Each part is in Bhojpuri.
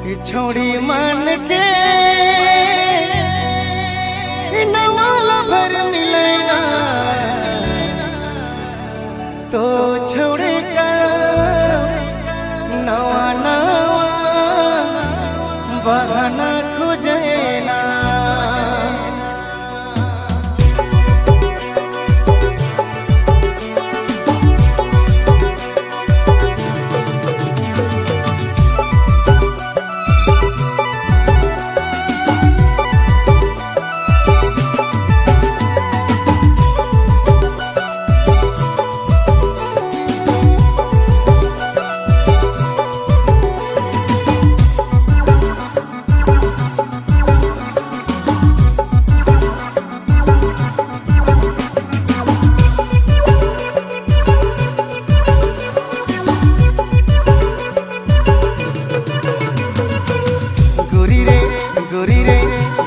छोड़ी मान के नवाला भर मिलेगा तो छोड़े कर नवा नवा बहाना खोजेना।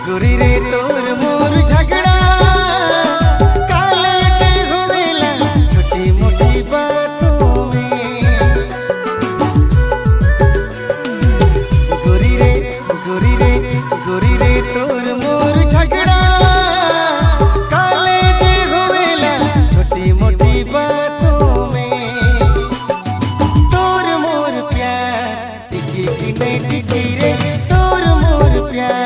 गोरी रे तोर मोर झगड़ा काले के होवेला छोटी मोटी बातों में। गोरी रे तोर मोर झगड़ा काले के होवेला छोटी मोटी बातों में। तोर मोर प्यार टिकी की नहीं टिकी रे तोर मोर प्यार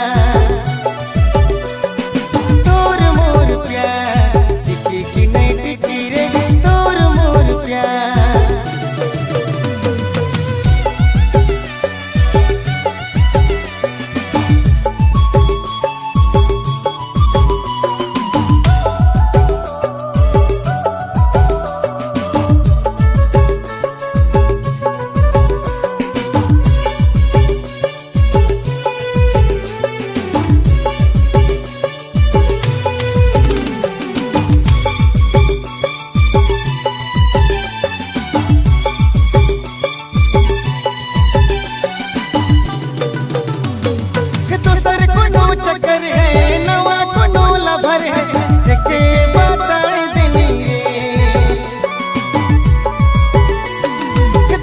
चक्कर है नवा को नोला भर है सिक्के बताए देनी रे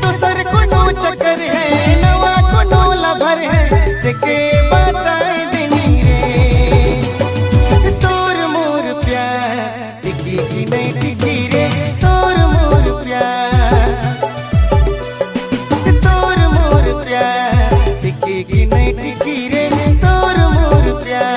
तो सर को नो चक्कर है नवा को नोला भर है सिक्के बताए देनी रे। तोर मोर प्यार टिकी की नहीं टिकी रे तोर मोर प्यार टिकी की नहीं टिकी रे तोर मोर प्यार।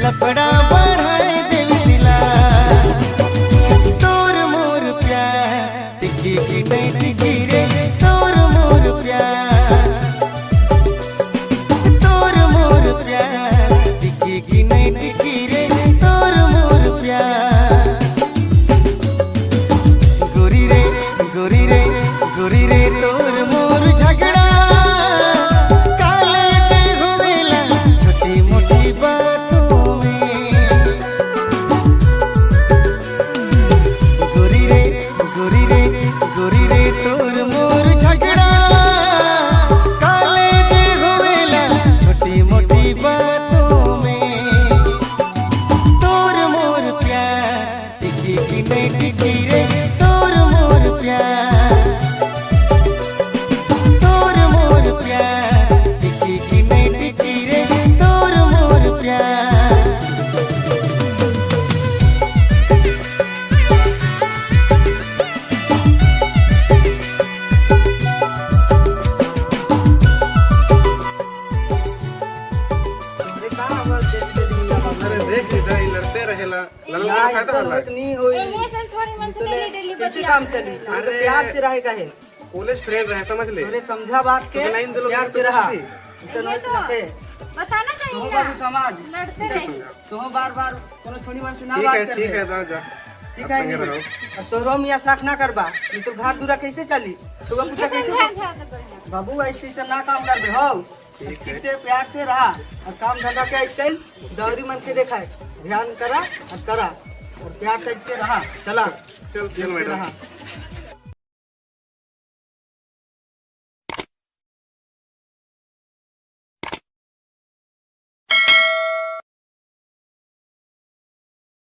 लफड़ा बढ़ाए देविला तोर मोर प्यार टिकी की नहीं टिकी रे तोर मोर प्यार टिकी की नहीं टिकी रे तोर मोर प्यार। गोरी रे तोर मोर झगड़ा काले के होवेला छोटी मोटी बात। गोरी रे तोर मोर झगड़ा काले के होवेला छोटी मोटी बातों में। रहेला लल्ला का फायदा होला नहीं होई ये सन छोड़ी मन से मेरी डेली कैसे बतिया काम चली अरे प्यार से रहेगा है कॉलेज फ्रेंड रहे समझ ले तोरे समझा बात के तो नहीं दिलो प्यार तो से रहा कुछ इतना नहीं बताना तो चाहिए बाबू ना समाज लड़ते रहे तो बार-बार कोनो छोड़ी मन से ना ठीक बात है कर ठीक है जा ठीक है नहीं अब तो रोम या साख ना करबा ये तो घर दूरा कैसे चली तो पूछा कैसे बाबू ऐसे से ना काम कर दे हो ठीक से प्यार से रहा और काम धंधा के स्टाइल दौरी मन के देखा है ध्यान करा और प्यार से रहा चला चल मैडम